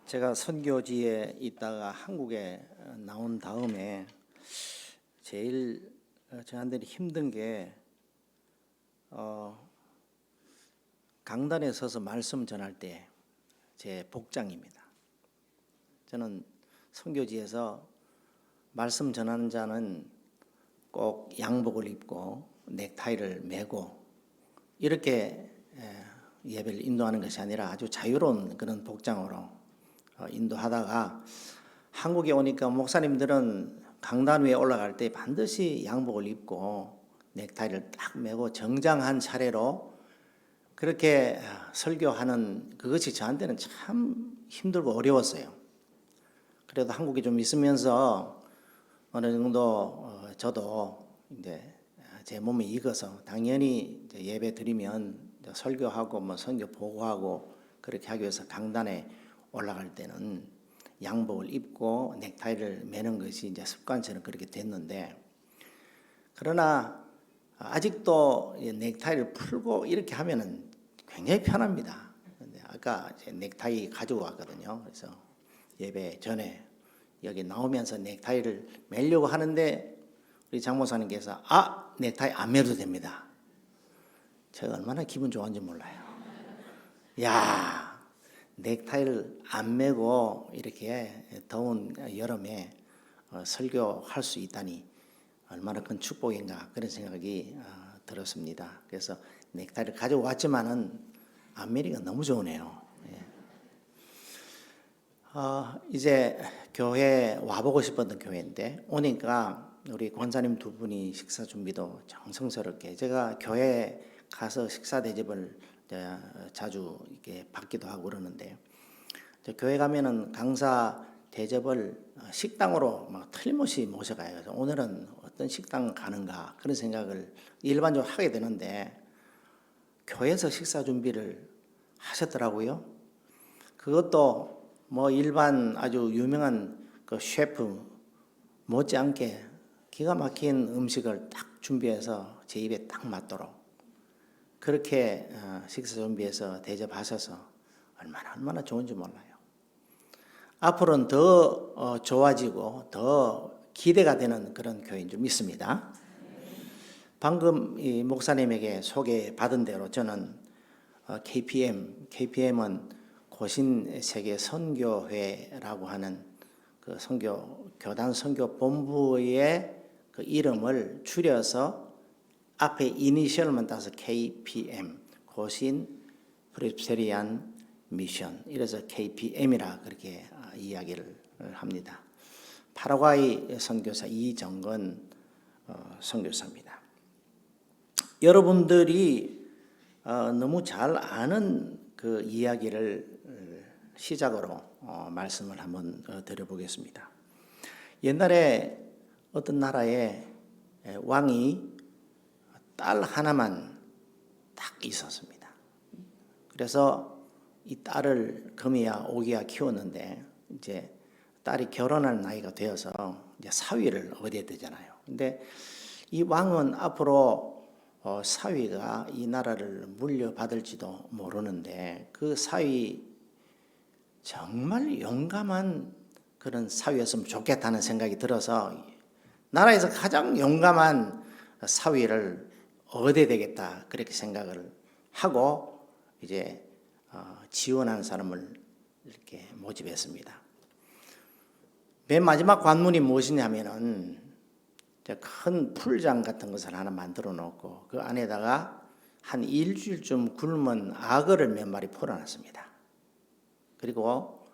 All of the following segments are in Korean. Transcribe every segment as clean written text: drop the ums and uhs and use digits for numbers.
제가 선교지에 있다가 한국에 나온 다음에 제일 저한테 힘든 게 강단에 서서 말씀 전할 때 제 복장입니다. 저는 선교지에서 말씀 전하는 자는 꼭 양복을 입고 넥타이를 매고 이렇게 예배를 인도하는 것이 아니라 아주 자유로운 그런 복장으로 인도하다가 한국에 오니까 목사님들은 강단 위에 올라갈 때 반드시 양복을 입고 넥타이를 딱 매고 정장한 차례로 그렇게 설교하는 그것이 저한테는 참 힘들고 어려웠어요. 그래도 한국에 좀 있으면서 어느 정도 저도 이제 제 몸에 익어서 당연히 이제 예배 드리면 설교하고 뭐 선교 보고하고 그렇게 하기 위해서 강단에 올라갈 때는 양복을 입고 넥타이를 매는 것이 이제 습관처럼 그렇게 됐는데, 그러나 아직도 넥타이를 풀고 이렇게 하면은 굉장히 편합니다. 아까 넥타이 가지고 왔거든요. 그래서 예배 전에 여기 나오면서 넥타이를 매려고 하는데 우리 장목사님께서 넥타이 안 매도 됩니다. 제가 얼마나 기분 좋은지 몰라요. 야, 넥타이를 안 매고 이렇게 더운 여름에 설교할 수 있다니 얼마나 큰 축복인가 그런 생각이 들었습니다. 그래서 넥타이를 가지고 왔지만은 안 매리가 너무 좋으네요. 이제 교회 와보고 싶었던 교회인데 오니까 우리 권사님 두 분이 식사 준비도 정성스럽게, 제가 교회 가서 식사 대접을 자주 이렇게 받기도 하고 그러는데 교회 가면은 강사 대접을 식당으로 막 틀림없이 모셔가요. 그래서 오늘은 어떤 식당 가는가 그런 생각을 일반적으로 하게 되는데 교회에서 식사 준비를 하셨더라고요. 그것도 뭐 일반 아주 유명한 그 셰프 못지않게 기가 막힌 음식을 딱 준비해서 제 입에 딱 맞도록 그렇게 식사 준비해서 대접하셔서 얼마나 좋은지 몰라요. 앞으로는 더 좋아지고 더 기대가 되는 그런 교회인 줄 믿습니다. 방금 이 목사님에게 소개받은 대로 저는 KPM은 고신 세계 선교회라고 하는 그 교단 선교 본부의 그 이름을 줄여서 앞에 이니셜만 따서 KPM, 고신 프레스비테리안 미션, 이래서 KPM이라 그렇게 이야기를 합니다. 파라과이 선교사 이정건 선교사입니다. 여러분들이 너무 잘 아는 그 이야기를 시작으로 말씀을 한번 드려보겠습니다. 옛날에 어떤 나라에 왕이 딸 하나만 딱 있었습니다. 그래서 이 딸을 금이야 오기야 키웠는데 이제 딸이 결혼할 나이가 되어서 이제 사위를 얻어야 되잖아요. 근데 이 왕은 앞으로 사위가 이 나라를 물려받을지도 모르는데 그 사위 정말 용감한 그런 사위였으면 좋겠다는 생각이 들어서 나라에서 가장 용감한 사위를 얻어야 되겠다 그렇게 생각을 하고 이제 지원하는 사람을 이렇게 모집했습니다. 맨 마지막 관문이 무엇이냐면은 큰 풀장 같은 것을 하나 만들어 놓고 그 안에다가 한 일주일쯤 굶은 악어를 몇 마리 풀어놨습니다. 그리고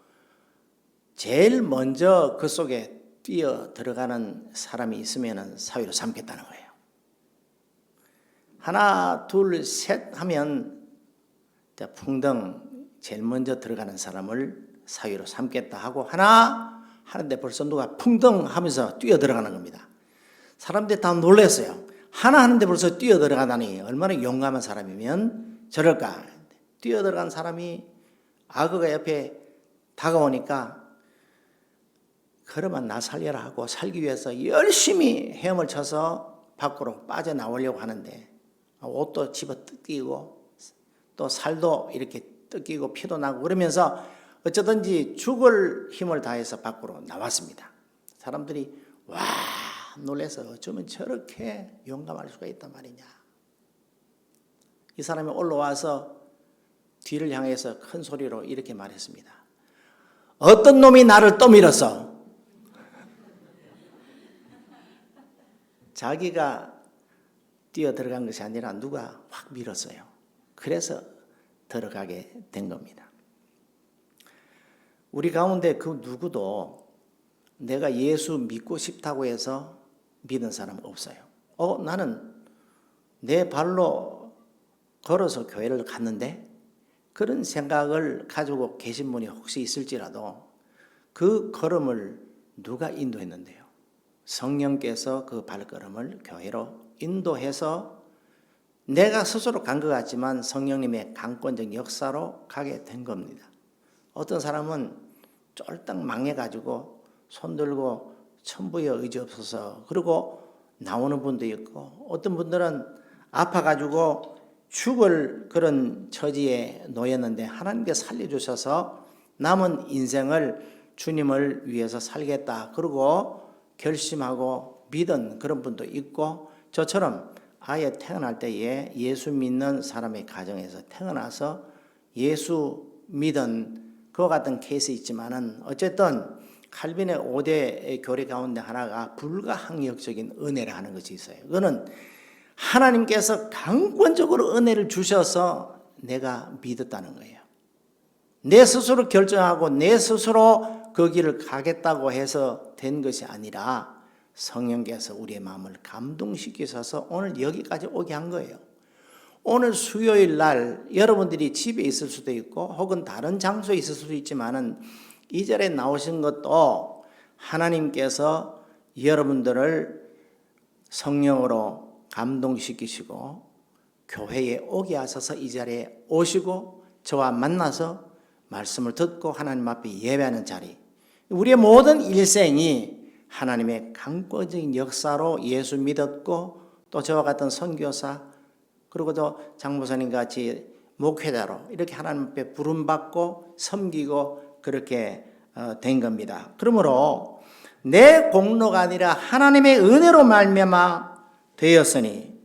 제일 먼저 그 속에 뛰어 들어가는 사람이 있으면 사위로 삼겠다는 거예요. 하나, 둘, 셋 하면 풍덩 제일 먼저 들어가는 사람을 사위로 삼겠다 하고 하나 하는데 벌써 누가 풍덩 하면서 뛰어 들어가는 겁니다. 사람들이 다 놀랐어요. 하나 하는데 벌써 뛰어 들어가다니 얼마나 용감한 사람이면 저럴까. 뛰어 들어간 사람이 악어가 옆에 다가오니까 그러면 나 살려라 하고 살기 위해서 열심히 헤엄을 쳐서 밖으로 빠져나오려고 하는데 옷도 집어 뜯기고 또 살도 이렇게 뜯기고 피도 나고 그러면서 어쩌든지 죽을 힘을 다해서 밖으로 나왔습니다. 사람들이 와 놀라서 어쩌면 저렇게 용감할 수가 있단 말이냐. 이 사람이 올라와서 뒤를 향해서 큰 소리로 이렇게 말했습니다. 어떤 놈이 나를 또 밀었어? 자기가 뛰어 들어간 것이 아니라 누가 확 밀었어요. 그래서 들어가게 된 겁니다. 우리 가운데 그 누구도 내가 예수 믿고 싶다고 해서 믿은 사람 없어요. 나는 내 발로 걸어서 교회를 갔는데 그런 생각을 가지고 계신 분이 혹시 있을지라도 그 걸음을 누가 인도했는데요? 성령께서 그 발걸음을 교회로 인도해서 내가 스스로 간 것 같지만 성령님의 강권적 역사로 가게 된 겁니다. 어떤 사람은 쫄딱 망해가지고 손들고 천부에 의지 없어서 그러고 나오는 분도 있고 어떤 분들은 아파가지고 죽을 그런 처지에 놓였는데 하나님께 살려주셔서 남은 인생을 주님을 위해서 살겠다 그러고 결심하고 믿은 그런 분도 있고 저처럼 아예 태어날 때에 예수 믿는 사람의 가정에서 태어나서 예수 믿은 그와 같은 케이스 있지만은 어쨌든 칼빈의 5대 교리 가운데 하나가 불가항력적인 은혜라 하는 것이 있어요. 그거는 하나님께서 강권적으로 은혜를 주셔서 내가 믿었다는 거예요. 내 스스로 결정하고 내 스스로 그 길을 가겠다고 해서 된 것이 아니라 성령께서 우리의 마음을 감동시키셔서 오늘 여기까지 오게 한 거예요. 오늘 수요일 날 여러분들이 집에 있을 수도 있고 혹은 다른 장소에 있을 수도 있지만은 이 자리에 나오신 것도 하나님께서 여러분들을 성령으로 감동시키시고 교회에 오게 하셔서 이 자리에 오시고 저와 만나서 말씀을 듣고 하나님 앞에 예배하는 자리. 우리의 모든 일생이 하나님의 강권적인 역사로 예수 믿었고 또 저와 같은 선교사 그리고 또 장모사님 같이 목회자로 이렇게 하나님 앞에 부름받고 섬기고 그렇게 된 겁니다. 그러므로 내 공로가 아니라 하나님의 은혜로 말미암아 되었으니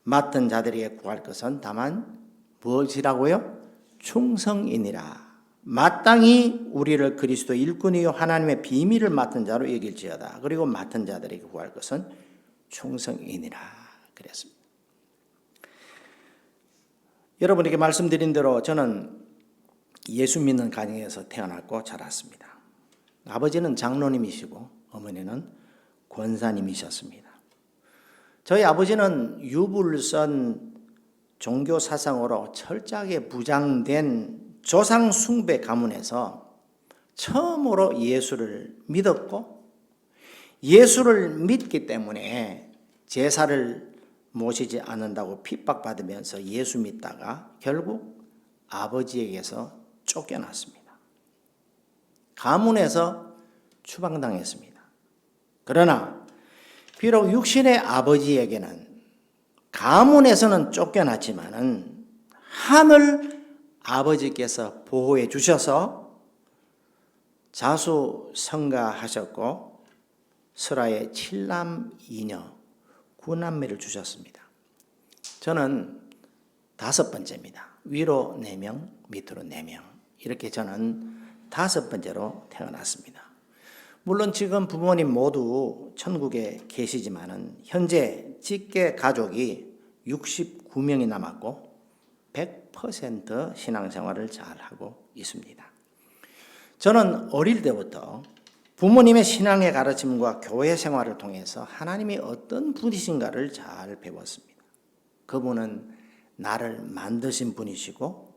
맡은 자들에게 구할 것은 다만 무엇이라고요? 충성이니라. 마땅히 우리를 그리스도 일꾼이요 하나님의 비밀을 맡은 자로 여길지어다. 그리고 맡은 자들에게 구할 것은 충성이니라 그랬습니다. 여러분에게 말씀드린 대로 저는 예수 믿는 가정에서 태어났고 자랐습니다. 아버지는 장로님이시고 어머니는 권사님이셨습니다. 저희 아버지는 유불선 종교 사상으로 철저하게 무장된 조상 숭배 가문에서 처음으로 예수를 믿었고 예수를 믿기 때문에 제사를 모시지 않는다고 핍박받으면서 예수 믿다가 결국 아버지에게서 쫓겨났습니다. 가문에서 추방당했습니다. 그러나 비록 육신의 아버지에게는 가문에서는 쫓겨났지만은 하늘 아버지께서 보호해 주셔서 자수성가하셨고 설아의 7남 2녀 9남매를 주셨습니다. 저는 5번째입니다. 위로 4명, 밑으로 4명 이렇게 저는 5번째로 태어났습니다. 물론 지금 부모님 모두 천국에 계시지만은 현재 직계 가족이 69명이 남았고 100% 신앙생활을 잘하고 있습니다. 저는 어릴 때부터 부모님의 신앙의 가르침과 교회 생활을 통해서 하나님이 어떤 분이신가를 잘 배웠습니다. 그분은 나를 만드신 분이시고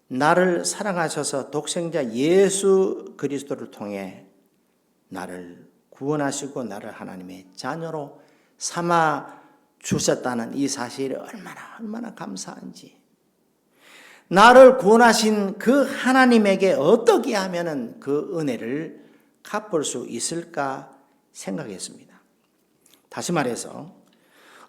나를 사랑하셔서 독생자 예수 그리스도를 통해 나를 구원하시고 나를 하나님의 자녀로 삼아 주셨다는 이 사실이 얼마나 감사한지, 나를 구원하신 그 하나님에게 어떻게 하면은 그 은혜를 갚을 수 있을까 생각했습니다. 다시 말해서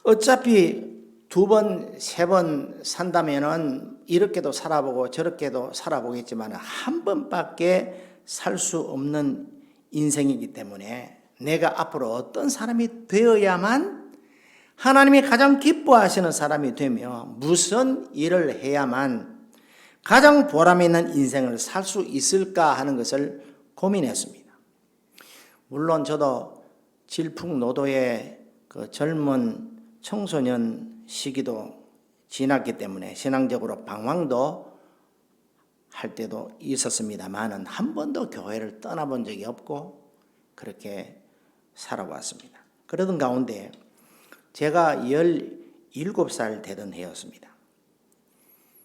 어차피 두 번, 세 번 산다면은 이렇게도 살아보고 저렇게도 살아보겠지만 한 번밖에 살 수 없는 인생이기 때문에 내가 앞으로 어떤 사람이 되어야만 하나님이 가장 기뻐하시는 사람이 되며 무슨 일을 해야만 가장 보람 있는 인생을 살 수 있을까 하는 것을 고민했습니다. 물론 저도 질풍노도의 그 젊은 청소년 시기도 지났기 때문에 신앙적으로 방황도 할 때도 있었습니다만은 한 번도 교회를 떠나본 적이 없고 그렇게 살아왔습니다. 그러던 가운데 제가 17살 되던 해였습니다.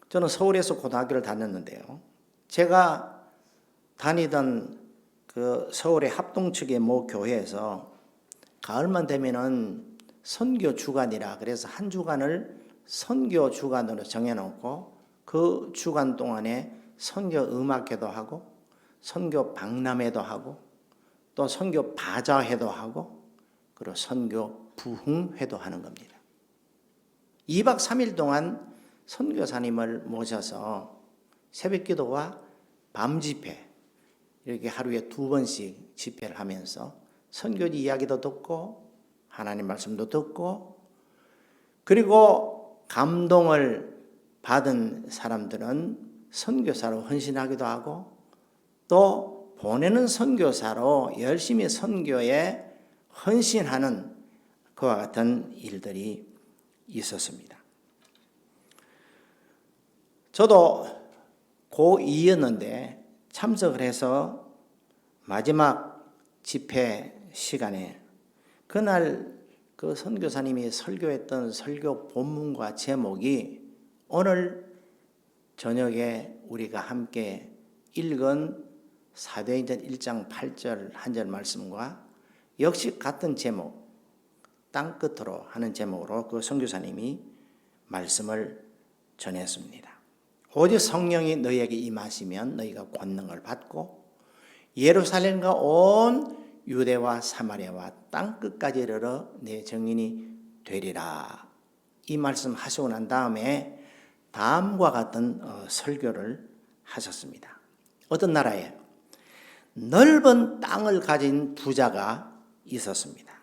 저는 서울에서 고등학교를 다녔는데요. 제가 다니던 그 서울의 합동측의 모 교회에서 가을만 되면은 선교 주간이라 그래서 한 주간을 선교 주간으로 정해놓고 그 주간 동안에 선교 음악회도 하고 선교 박람회도 하고 또 선교 바자회도 하고 그리고 선교 부흥회도 하는 겁니다. 2박 3일 동안 선교사님을 모셔서 새벽기도와 밤집회 이렇게 하루에 2번씩 집회를 하면서 선교지 이야기도 듣고 하나님 말씀도 듣고 그리고 감동을 받은 사람들은 선교사로 헌신하기도 하고 또 보내는 선교사로 열심히 선교에 헌신하는 그와 같은 일들이 있었습니다. 저도 고2였는데 참석을 해서 마지막 집회 시간에 그날 그 선교사님이 설교했던 설교 본문과 제목이 오늘 저녁에 우리가 함께 읽은 사도행전 1장 8절 한 절 말씀과 역시 같은 제목 땅끝으로 하는 제목으로 그 선교사님이 말씀을 전했습니다. 오직 성령이 너희에게 임하시면 너희가 권능을 받고 예루살렘과 온 유대와 사마리아와 땅끝까지 이르러 내 증인이 되리라. 이 말씀 하시고 난 다음에 다음과 같은 설교를 하셨습니다. 어떤 나라에 넓은 땅을 가진 부자가 있었습니다.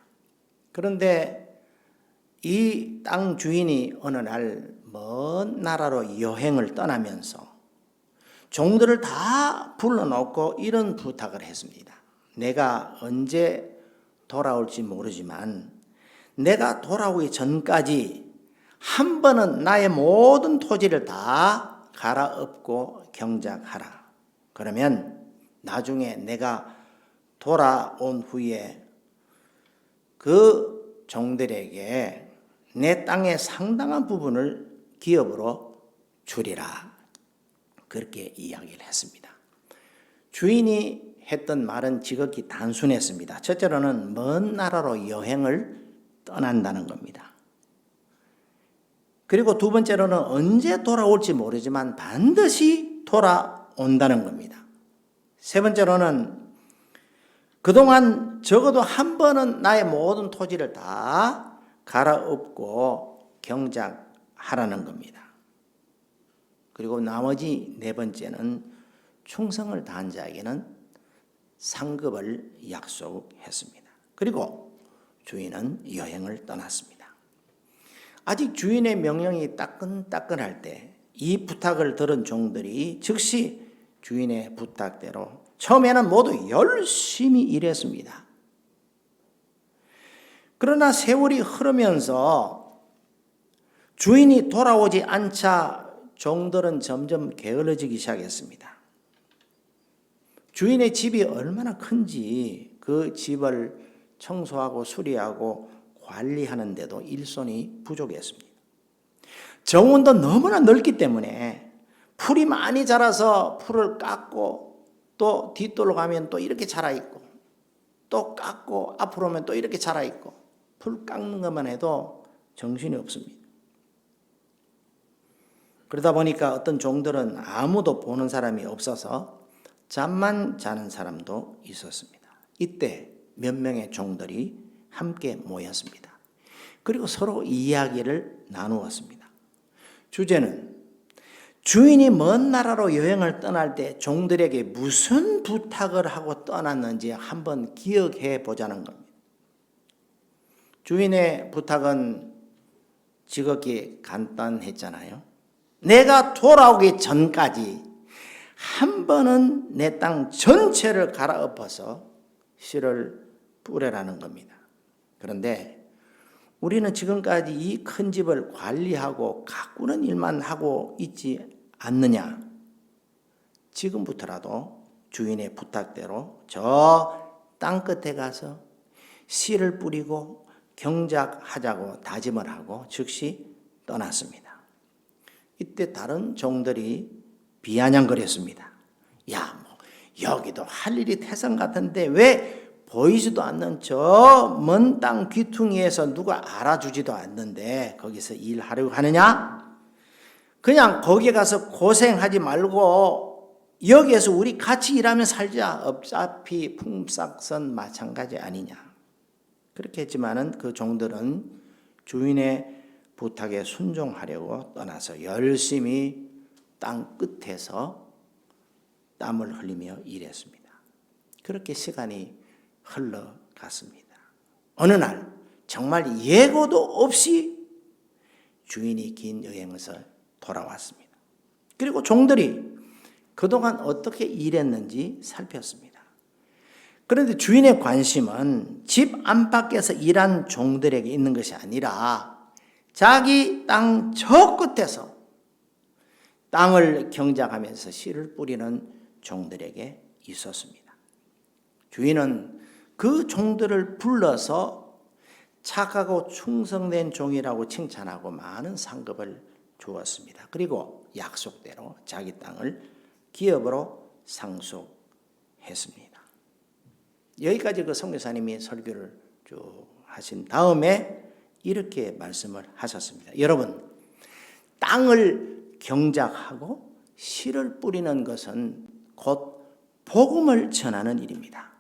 그런데 이 땅 주인이 어느 날 먼 나라로 여행을 떠나면서 종들을 다 불러놓고 이런 부탁을 했습니다. 내가 언제 돌아올지 모르지만 내가 돌아오기 전까지 한 번은 나의 모든 토지를 다 갈아엎고 경작하라. 그러면 나중에 내가 돌아온 후에 그 종들에게 내 땅의 상당한 부분을 기업으로 주리라. 그렇게 이야기를 했습니다. 주인이 했던 말은 지극히 단순했습니다. 첫째로는 먼 나라로 여행을 떠난다는 겁니다. 그리고 두 번째로는 언제 돌아올지 모르지만 반드시 돌아온다는 겁니다. 세 번째로는 그동안 적어도 한 번은 나의 모든 토지를 다 갈아엎고 경작하라는 겁니다. 그리고 나머지 네 번째는 충성을 다한 자에게는 상급을 약속했습니다. 그리고 주인은 여행을 떠났습니다. 아직 주인의 명령이 따끈따끈할 때 이 부탁을 들은 종들이 즉시 주인의 부탁대로 처음에는 모두 열심히 일했습니다. 그러나 세월이 흐르면서 주인이 돌아오지 않자 종들은 점점 게을러지기 시작했습니다. 주인의 집이 얼마나 큰지 그 집을 청소하고 수리하고 관리하는데도 일손이 부족했습니다. 정원도 너무나 넓기 때문에 풀이 많이 자라서 풀을 깎고 또 뒷돌로 가면 또 이렇게 자라있고 또 깎고 앞으로 오면 또 이렇게 자라있고 풀 깎는 것만 해도 정신이 없습니다. 그러다 보니까 어떤 종들은 아무도 보는 사람이 없어서 잠만 자는 사람도 있었습니다. 이때 몇 명의 종들이 함께 모였습니다. 그리고 서로 이야기를 나누었습니다. 주제는 주인이 먼 나라로 여행을 떠날 때 종들에게 무슨 부탁을 하고 떠났는지 한번 기억해 보자는 겁니다. 주인의 부탁은 지극히 간단했잖아요. 내가 돌아오기 전까지 한 번은 내 땅 전체를 갈아엎어서 씨를 뿌려라는 겁니다. 그런데 우리는 지금까지 이 큰 집을 관리하고 가꾸는 일만 하고 있지 않느냐? 지금부터라도 주인의 부탁대로 저 땅 끝에 가서 씨를 뿌리고 경작하자고 다짐을 하고 즉시 떠났습니다. 이때 다른 종들이 비아냥거렸습니다. 야, 여기도 할 일이 태산 같은데 왜 보이지도 않는 저 먼 땅 귀퉁이에서 누가 알아주지도 않는데 거기서 일하려고 하느냐? 그냥 거기에 가서 고생하지 말고 여기에서 우리 같이 일하면 살자. 어차피 품삯은 마찬가지 아니냐. 그렇게 했지만은 그 종들은 주인의 부탁에 순종하려고 떠나서 열심히 땅 끝에서 땀을 흘리며 일했습니다. 그렇게 시간이 흘러갔습니다. 어느 날 정말 예고도 없이 주인이 긴 여행에서 돌아왔습니다. 그리고 종들이 그동안 어떻게 일했는지 살폈습니다. 그런데 주인의 관심은 집 안팎에서 일한 종들에게 있는 것이 아니라 자기 땅 저 끝에서 땅을 경작하면서 씨를 뿌리는 종들에게 있었습니다. 주인은 그 종들을 불러서 착하고 충성된 종이라고 칭찬하고 많은 상급을 주었습니다. 그리고 약속대로 자기 땅을 기업으로 상속했습니다. 여기까지 그 선교사님이 설교를 쭉 하신 다음에 이렇게 말씀을 하셨습니다. 여러분, 땅을 경작하고 씨를 뿌리는 것은 곧 복음을 전하는 일입니다.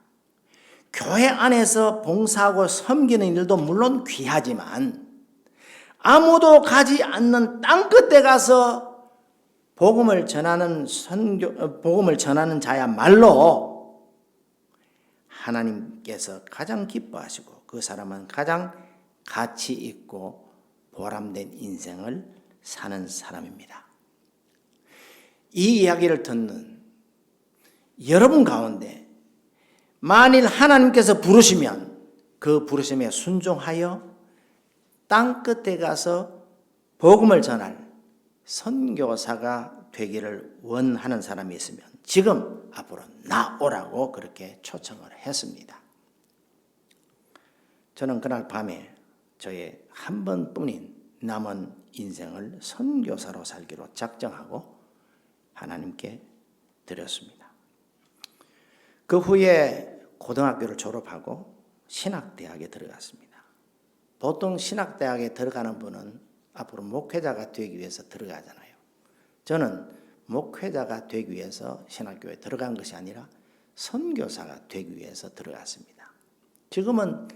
교회 안에서 봉사하고 섬기는 일도 물론 귀하지만 아무도 가지 않는 땅 끝에 가서 복음을 전하는 자야말로 하나님께서 가장 기뻐하시고 그 사람은 가장 가치 있고 보람된 인생을 사는 사람입니다. 이 이야기를 듣는 여러분 가운데 만일 하나님께서 부르시면 그 부르심에 순종하여 땅 끝에 가서 복음을 전할 선교사가 되기를 원하는 사람이 있으면 지금 앞으로 나오라고 그렇게 초청을 했습니다. 저는 그날 밤에 저의 한 번뿐인 남은 인생을 선교사로 살기로 작정하고 하나님께 드렸습니다. 그 후에 고등학교를 졸업하고 신학대학에 들어갔습니다. 보통 신학대학에 들어가는 분은 앞으로 목회자가 되기 위해서 들어가잖아요. 저는 목회자가 되기 위해서 신학교에 들어간 것이 아니라 선교사가 되기 위해서 들어갔습니다. 지금은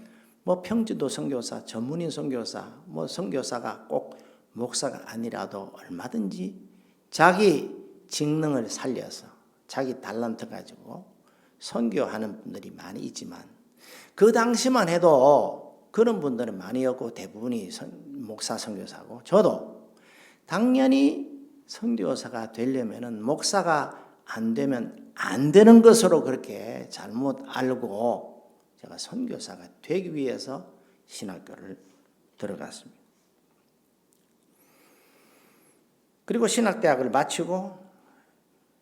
평지도 선교사, 전문인 선교사, 선교사가 꼭 목사가 아니라도 얼마든지 자기 직능을 살려서 자기 달란트 가지고 선교하는 분들이 많이 있지만 그 당시만 해도 그런 분들은 많이었고 대부분이 목사 선교사고 저도 당연히 선교사가 되려면은 목사가 안 되면 안 되는 것으로 그렇게 잘못 알고 제가 선교사가 되기 위해서 신학교를 들어갔습니다. 그리고 신학대학을 마치고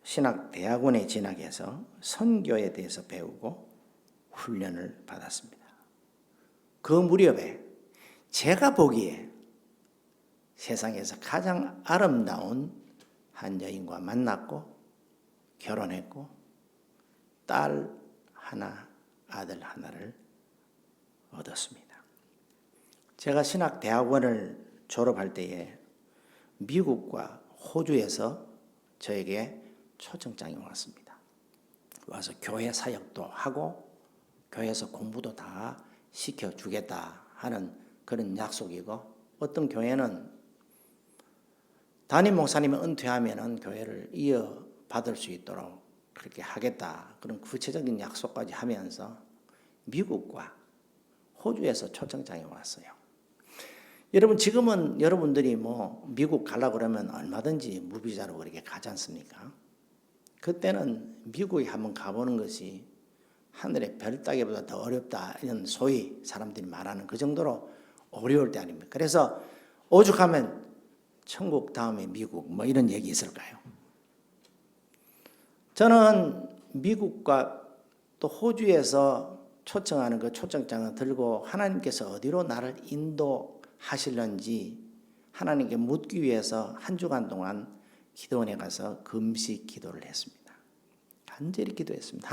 신학대학원에 진학해서 선교에 대해서 배우고 훈련을 받았습니다. 그 무렵에 제가 보기에 세상에서 가장 아름다운 한 여인과 만났고 결혼했고 딸 하나, 아들 하나를 얻었습니다. 제가 신학대학원을 졸업할 때에 미국과 호주에서 저에게 초청장이 왔습니다. 와서 교회 사역도 하고 교회에서 공부도 다 시켜주겠다 하는 그런 약속이고 어떤 교회는 담임 목사님이 은퇴하면은 교회를 이어받을 수 있도록 그렇게 하겠다. 그런 구체적인 약속까지 하면서 미국과 호주에서 초청장이 왔어요. 여러분 지금은 여러분들이 뭐 미국 가려고 그러면 얼마든지 무비자로 그렇게 가지 않습니까? 그때는 미국에 한번 가보는 것이 하늘의 별 따기보다 더 어렵다, 이런 소위 사람들이 말하는 그 정도로 어려울 때 아닙니까? 그래서 오죽하면 천국 다음에 미국 뭐 이런 얘기 있을까요? 저는 미국과 또 호주에서 초청하는 그 초청장을 들고 하나님께서 어디로 나를 인도하실는지 하나님께 묻기 위해서 한 주간 동안 기도원에 가서 금식 기도를 했습니다. 간절히 기도했습니다.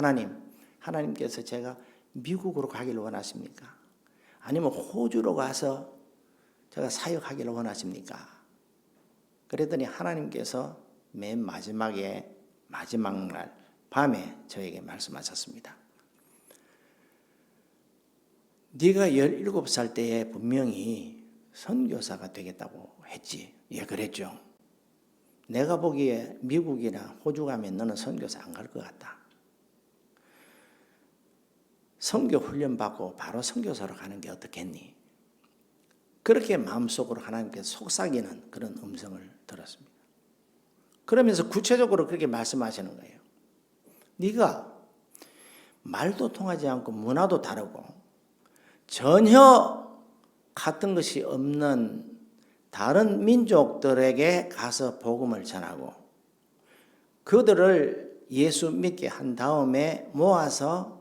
하나님께서 제가 미국으로 가기를 원하십니까? 아니면 호주로 가서 제가 사역하기를 원하십니까? 그랬더니 하나님께서 맨 마지막 날 밤에 저에게 말씀하셨습니다. 네가 17살 때에 분명히 선교사가 되겠다고 했지. 예, 그랬죠. 내가 보기에 미국이나 호주 가면 너는 선교사 안 갈 것 같다. 선교 훈련 받고 바로 선교사로 가는 게 어떻겠니? 그렇게 마음속으로 하나님께 속삭이는 그런 음성을 들었습니다. 그러면서 구체적으로 그렇게 말씀하시는 거예요. 네가 말도 통하지 않고 문화도 다르고 전혀 같은 것이 없는 다른 민족들에게 가서 복음을 전하고 그들을 예수 믿게 한 다음에 모아서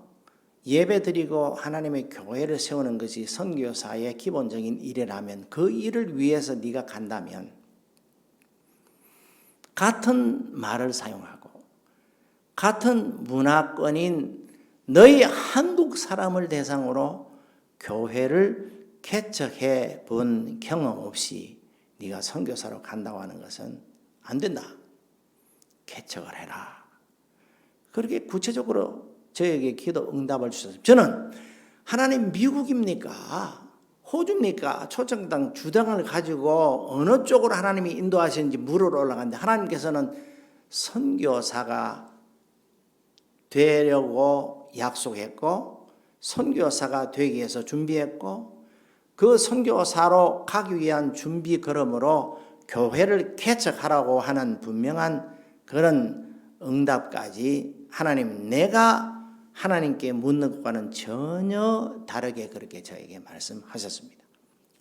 예배드리고 하나님의 교회를 세우는 것이 선교사의 기본적인 일이라면 그 일을 위해서 네가 간다면 같은 말을 사용하고 같은 문화권인 너희 한국 사람을 대상으로 교회를 개척해 본 경험 없이 네가 선교사로 간다고 하는 것은 안 된다. 개척을 해라. 그렇게 구체적으로 저에게 기도 응답을 주셨습니다. 저는 하나님 미국입니까? 호주입니까? 초청당 주당을 가지고 어느 쪽으로 하나님이 인도하시는지 물으러 올라갔는데 하나님께서는 선교사가 되려고 약속했고 선교사가 되기 위해서 준비했고 그 선교사로 가기 위한 준비 걸음으로 교회를 개척하라고 하는 분명한 그런 응답까지 하나님 내가 하나님께 묻는 것과는 전혀 다르게 그렇게 저에게 말씀하셨습니다.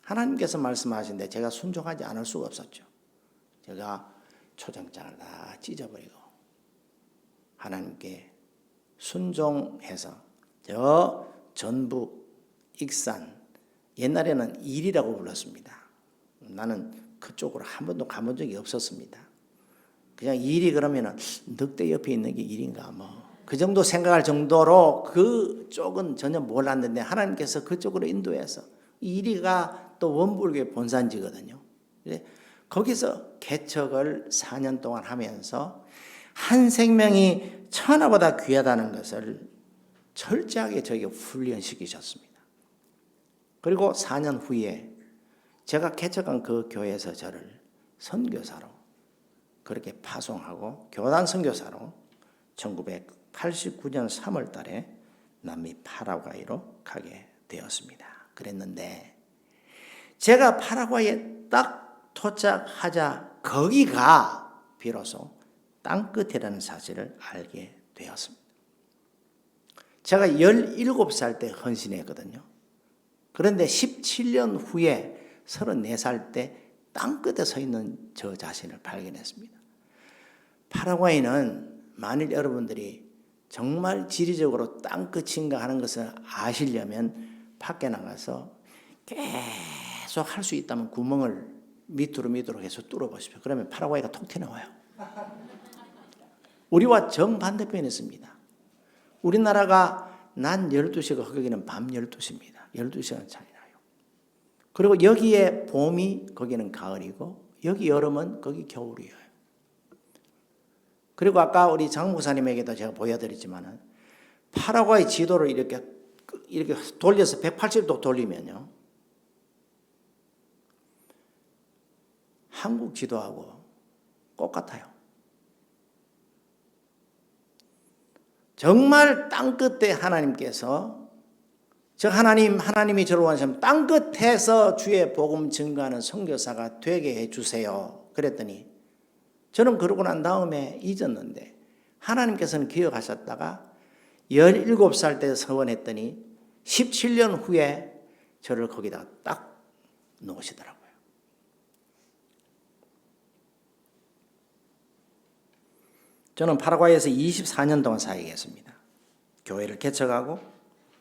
하나님께서 말씀하시는데 제가 순종하지 않을 수가 없었죠. 제가 초장장을 다 찢어버리고 하나님께 순종해서 저 전북 익산 옛날에는 일이라고 불렀습니다. 나는 그쪽으로 한 번도 가본 적이 없었습니다. 그냥 일이 그러면은 늑대 옆에 있는 게 일인가 뭐 그 정도 생각할 정도로 그쪽은 전혀 몰랐는데 하나님께서 그쪽으로 인도해서 일이가 또 원불교의 본산지거든요. 거기서 개척을 4년 동안 하면서 한 생명이 천하보다 귀하다는 것을 철저하게 저에게 훈련시키셨습니다. 그리고 4년 후에 제가 개척한 그 교회에서 저를 선교사로 그렇게 파송하고 교단 선교사로 1989년 3월 달에 남미 파라과이로 가게 되었습니다. 그랬는데 제가 파라과이에 딱 도착하자 거기가 비로소 땅끝이라는 사실을 알게 되었습니다. 제가 17살 때 헌신했거든요. 그런데 17년 후에 34살 때 땅끝에 서 있는 저 자신을 발견했습니다. 파라과이는 만일 여러분들이 정말 지리적으로 땅끝인가 하는 것을 아시려면 밖에 나가서 계속 할 수 있다면 구멍을 밑으로 계속 뚫어보십시오. 그러면 파라과이가 톡 튀어나와요. 우리와 정반대편에 있습니다. 우리나라가 낮 12시고 거기는 밤 12시입니다. 12시간 차이 나요. 그리고 여기에 봄이 거기는 가을이고 여기 여름은 거기 겨울이에요. 그리고 아까 우리 장 목사님에게도 제가 보여드렸지만은 파라과이 지도를 이렇게 돌려서 180도 돌리면요. 한국 지도하고 똑같아요. 정말 땅끝에 하나님께서 하나님이 저를 원하시면 땅끝에서 주의 복음 증거하는 선교사가 되게 해주세요. 그랬더니 저는 그러고 난 다음에 잊었는데 하나님께서는 기억하셨다가 17살 때 서원했더니 17년 후에 저를 거기다 딱 놓으시더라고요. 저는 파라과이에서 24년 동안 사역했습니다. 교회를 개척하고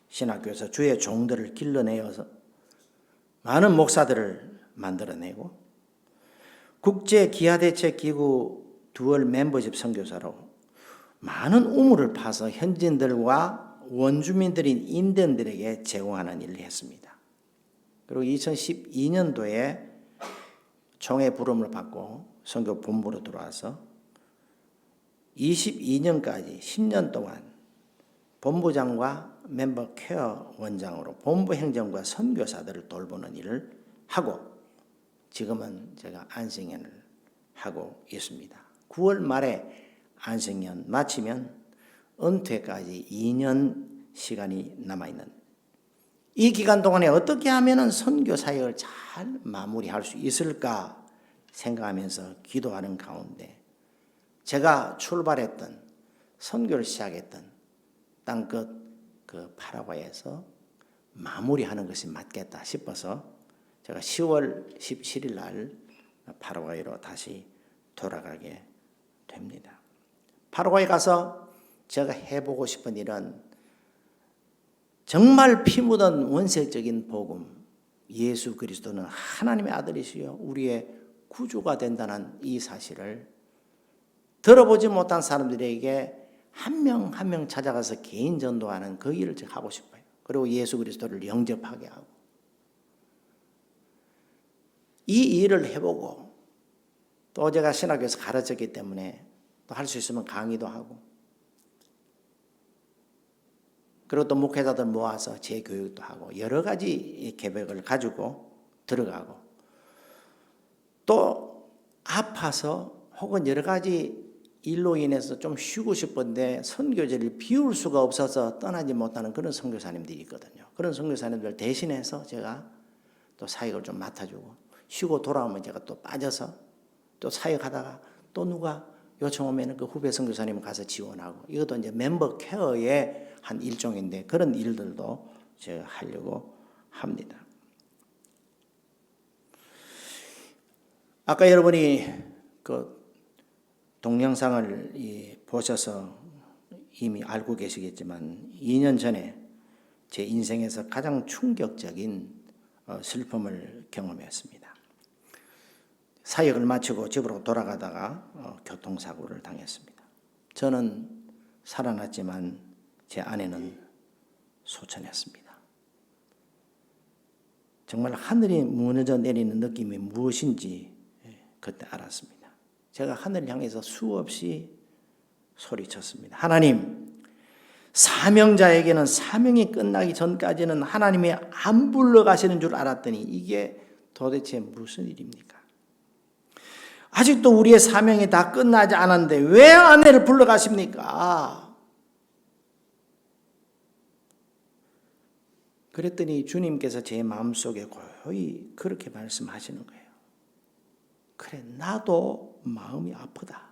신학교에서 주의 종들을 길러내어서 많은 목사들을 만들어내고 국제기아대책기구 두얼 멤버십 선교사로 많은 우물을 파서 현지인들과 원주민들인 인디언들에게 제공하는 일을 했습니다. 그리고 2012년도에 총회 부름을 받고 선교 본부로 들어와서 22년까지 10년 동안 본부장과 멤버 케어 원장으로 본부 행정과 선교사들을 돌보는 일을 하고 지금은 제가 안식년을 하고 있습니다. 9월 말에 안식년 마치면 은퇴까지 2년 시간이 남아있는 이 기간 동안에 어떻게 하면 선교 사역을 잘 마무리할 수 있을까 생각하면서 기도하는 가운데 제가 출발했던 선교를 시작했던 땅끝 그 파라과이에서 마무리하는 것이 맞겠다 싶어서 제가 10월 17일 날 파라과이로 다시 돌아가게 됩니다. 파라과이 가서 제가 해보고 싶은 일은 정말 피 묻은 원색적인 복음, 예수 그리스도는 하나님의 아들이시요 우리의 구주가 된다는 이 사실을 들어보지 못한 사람들에게 한 명 한 명 찾아가서 개인 전도하는 그 일을 제가 하고 싶어요. 그리고 예수 그리스도를 영접하게 하고 이 일을 해보고 또 제가 신학교에서 가르쳤기 때문에 또 할 수 있으면 강의도 하고 그리고 또 목회자들 모아서 재교육도 하고 여러 가지 계획을 가지고 들어가고 또 아파서 혹은 여러 가지 일로 인해서 좀 쉬고 싶은데 선교제를 비울 수가 없어서 떠나지 못하는 그런 선교사님들이 있거든요. 그런 선교사님들 대신해서 제가 또 사역을 좀 맡아주고 쉬고 돌아오면 제가 또 빠져서 또 사역하다가 또 누가 요청 오면 그 후배 선교사님 가서 지원하고 이것도 이제 멤버 케어의 한 일종인데 그런 일들도 제가 하려고 합니다. 아까 여러분이 그 동영상을 보셔서 이미 알고 계시겠지만 2년 전에 제 인생에서 가장 충격적인 슬픔을 경험했습니다. 사역을 마치고 집으로 돌아가다가 교통사고를 당했습니다. 저는 살아났지만 제 아내는 소천했습니다. 정말 하늘이 무너져 내리는 느낌이 무엇인지 그때 알았습니다. 제가 하늘을 향해서 수없이 소리쳤습니다. 하나님, 사명자에게는 사명이 끝나기 전까지는 하나님이 안 불러가시는 줄 알았더니 이게 도대체 무슨 일입니까? 아직도 우리의 사명이 다 끝나지 않았는데 왜 아내를 불러가십니까? 그랬더니 주님께서 제 마음속에 고요히 그렇게 말씀하시는 거예요. 그래, 나도 마음이 아프다.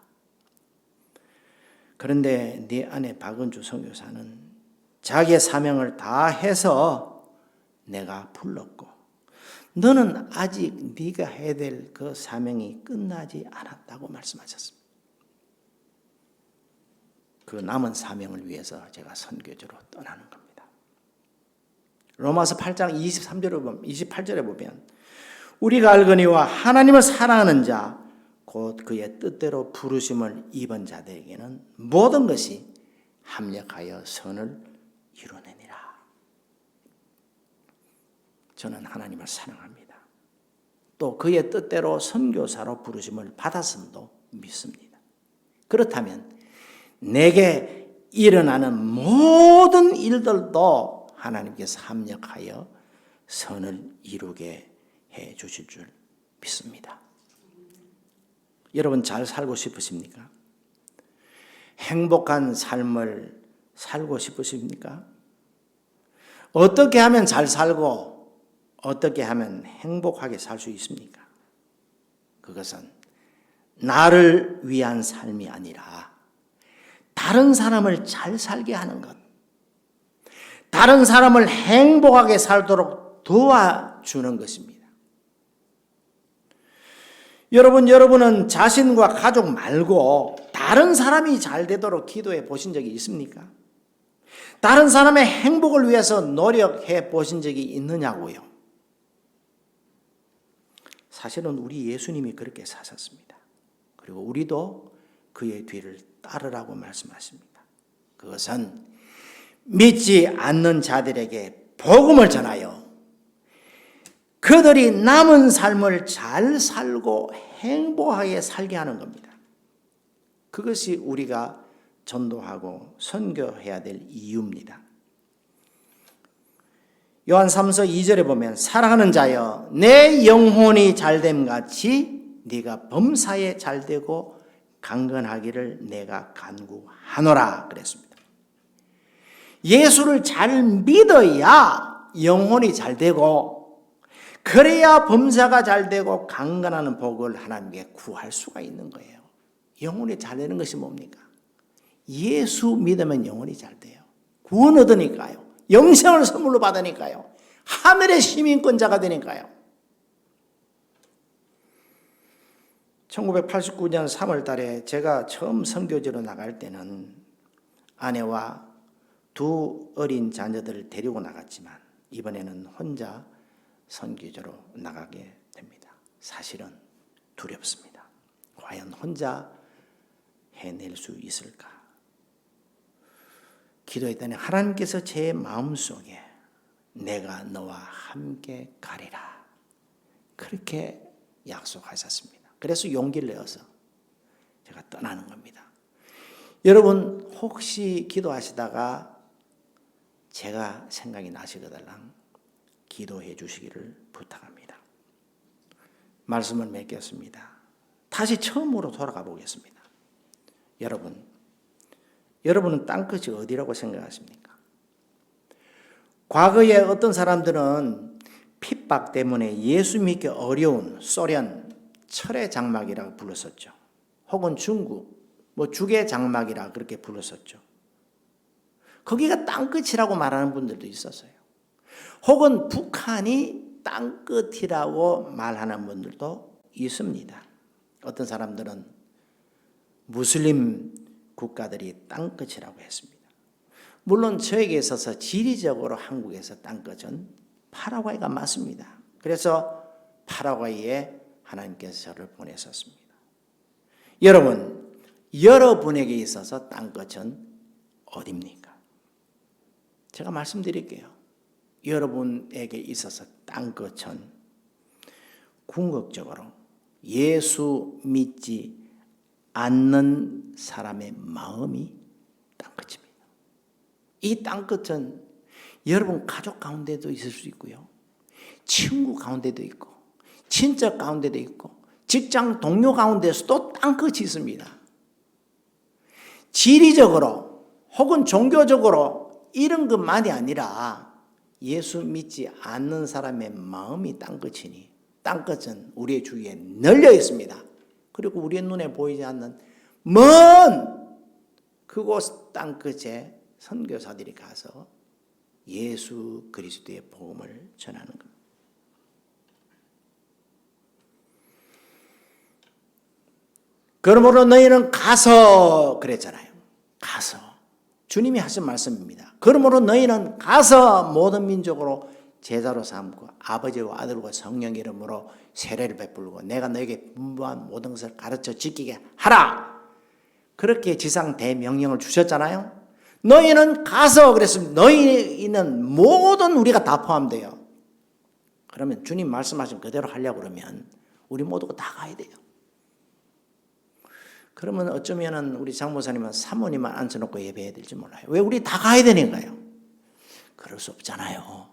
그런데 네 아내 박은주 선교사는 자기의 사명을 다 해서 내가 불렀고 너는 아직 네가 해야 될 그 사명이 끝나지 않았다고 말씀하셨습니다. 그 남은 사명을 위해서 제가 선교지로 떠나는 겁니다. 로마서 8장 28절에 보면 우리가 알거니와 하나님을 사랑하는 자 곧 그의 뜻대로 부르심을 입은 자들에게는 모든 것이 합력하여 선을 이루느니라. 저는 하나님을 사랑합니다. 또 그의 뜻대로 선교사로 부르심을 받았음도 믿습니다. 그렇다면 내게 일어나는 모든 일들도 하나님께서 합력하여 선을 이루게 해 주실 줄 믿습니다. 여러분 잘 살고 싶으십니까? 행복한 삶을 살고 싶으십니까? 어떻게 하면 잘 살고 어떻게 하면 행복하게 살 수 있습니까? 그것은 나를 위한 삶이 아니라 다른 사람을 잘 살게 하는 것, 다른 사람을 행복하게 살도록 도와주는 것입니다. 여러분은 자신과 가족 말고 다른 사람이 잘 되도록 기도해 보신 적이 있습니까? 다른 사람의 행복을 위해서 노력해 보신 적이 있느냐고요? 사실은 우리 예수님이 그렇게 사셨습니다. 그리고 우리도 그의 뒤를 따르라고 말씀하십니다. 그것은 믿지 않는 자들에게 복음을 전하여 그들이 남은 삶을 잘 살고 행복하게 살게 하는 겁니다. 그것이 우리가 전도하고 선교해야 될 이유입니다. 요한 3서 2절에 보면 사랑하는 자여 내 영혼이 잘됨 같이 네가 범사에 잘되고 강건하기를 내가 간구하노라 그랬습니다. 예수를 잘 믿어야 영혼이 잘되고 그래야 범사가 잘되고 강건하는 복을 하나님께 구할 수가 있는 거예요. 영혼이 잘되는 것이 뭡니까? 예수 믿으면 영혼이 잘돼요. 구원 얻으니까요. 영생을 선물로 받으니까요. 하늘의 시민권자가 되니까요. 1989년 3월 달에 제가 처음 선교지로 나갈 때는 아내와 두 어린 자녀들을 데리고 나갔지만 이번에는 혼자 선교지로 나가게 됩니다. 사실은 두렵습니다. 과연 혼자 해낼 수 있을까? 기도했더니 하나님께서 제 마음속에 내가 너와 함께 가리라 그렇게 약속하셨습니다. 그래서 용기를 내어서 제가 떠나는 겁니다. 여러분 혹시 기도하시다가 제가 생각이 나시거들랑 기도해 주시기를 부탁합니다. 말씀을 맺겠습니다. 다시 처음으로 돌아가 보겠습니다. 여러분은 땅끝이 어디라고 생각하십니까? 과거에 어떤 사람들은 핍박 때문에 예수 믿기 어려운 소련 철의 장막이라고 불렀었죠. 혹은 중국 죽의 장막이라 그렇게 불렀었죠. 거기가 땅끝이라고 말하는 분들도 있었어요. 혹은 북한이 땅끝이라고 말하는 분들도 있습니다. 어떤 사람들은 무슬림 국가들이 땅끝이라고 했습니다. 물론 저에게 있어서 지리적으로 한국에서 땅끝은 파라과이가 맞습니다. 그래서 파라과이에 하나님께서 저를 보내셨습니다. 여러분에게 있어서 땅끝은 어디입니까? 제가 말씀드릴게요. 여러분에게 있어서 땅끝은 궁극적으로 예수 믿지 않는 사람의 마음이 땅끝입니다. 이 땅끝은 여러분 가족 가운데도 있을 수 있고요. 친구 가운데도 있고 친척 가운데도 있고 직장 동료 가운데서도 땅끝이 있습니다. 지리적으로 혹은 종교적으로 이런 것만이 아니라 예수 믿지 않는 사람의 마음이 땅끝이니 땅끝은 우리의 주위에 널려 있습니다. 그리고 우리의 눈에 보이지 않는 먼 그곳 땅끝에 선교사들이 가서 예수 그리스도의 복음을 전하는 겁니다. 그러므로 너희는 가서 그랬잖아요. 가서. 주님이 하신 말씀입니다. 그러므로 너희는 가서 모든 민족으로 제자로 삼고 아버지와 아들과 성령 이름으로 세례를 베풀고 내가 너에게 분부한 모든 것을 가르쳐 지키게 하라. 그렇게 지상 대명령을 주셨잖아요. 너희는 가서 그랬습니다. 너희는 모든 우리가 다 포함돼요. 그러면 주님 말씀하신 그대로 하려고 그러면 우리 모두가 다 가야 돼요. 그러면 어쩌면 우리 장모사님은 사모님만 앉혀놓고 예배해야 될지 몰라요. 왜 우리 다 가야 되니까요? 그럴 수 없잖아요.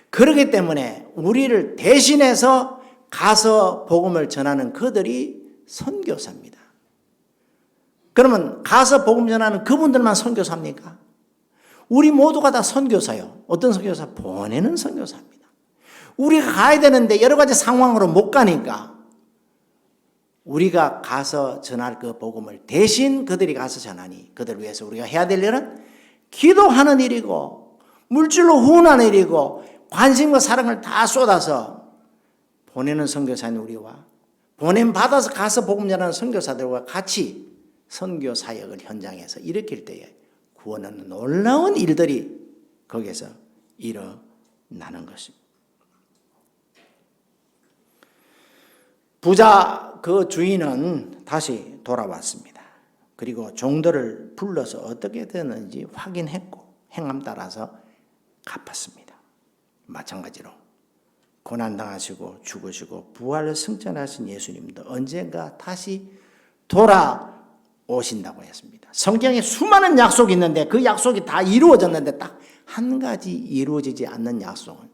그렇기 때문에 우리를 대신해서 가서 복음을 전하는 그들이 선교사입니다. 그러면 가서 복음 전하는 그분들만 선교사입니까? 우리 모두가 다 선교사요. 어떤 선교사? 보내는 선교사입니다. 우리가 가야 되는데 여러 가지 상황으로 못 가니까 우리가 가서 전할 그 복음을 대신 그들이 가서 전하니 그들을 위해서 우리가 해야 될 일은 기도하는 일이고 물질로 후원하는 일이고 관심과 사랑을 다 쏟아서 보내는 선교사인 우리와 보냄 받아서 가서 복음 전하는 선교사들과 같이 선교 사역을 현장에서 일으킬 때에 구원하는 놀라운 일들이 거기에서 일어나는 것입니다. 부자 그 주인은 다시 돌아왔습니다. 그리고 종들을 불러서 어떻게 되는지 확인했고 행함 따라서 갚았습니다. 마찬가지로 고난당하시고 죽으시고 부활을 승천하신 예수님도 언젠가 다시 돌아오신다고 했습니다. 성경에 수많은 약속이 있는데 그 약속이 다 이루어졌는데 딱 한 가지 이루어지지 않는 약속은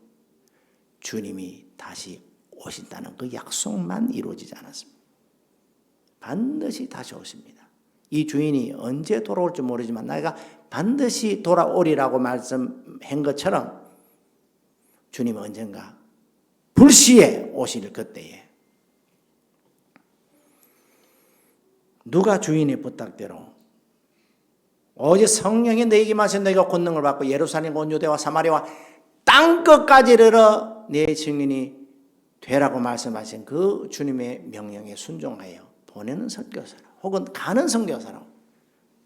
주님이 다시 오신다는 그 약속만 이루어지지 않았습니다. 반드시 다시 오십니다. 이 주인이 언제 돌아올지 모르지만 내가 반드시 돌아오리라고 말씀한 것처럼 주님은 언젠가 불시에 오실 그때에 누가 주인의 부탁대로 오직 성령이 너에게 마셔 너희가 권능을 받고 예루살렘 온 유대와 사마리아와 땅끝까지 이르러 내 증인이 되라고 말씀하신 그 주님의 명령에 순종하여 보내는 선교사라 혹은 가는 선교사라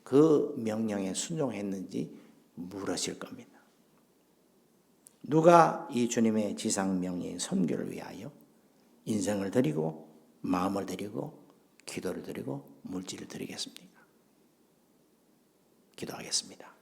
그 명령에 순종했는지 물으실 겁니다. 누가 이 주님의 지상 명령인 선교를 위하여 인생을 드리고 마음을 드리고 기도를 드리고 물질을 드리겠습니까? 기도하겠습니다.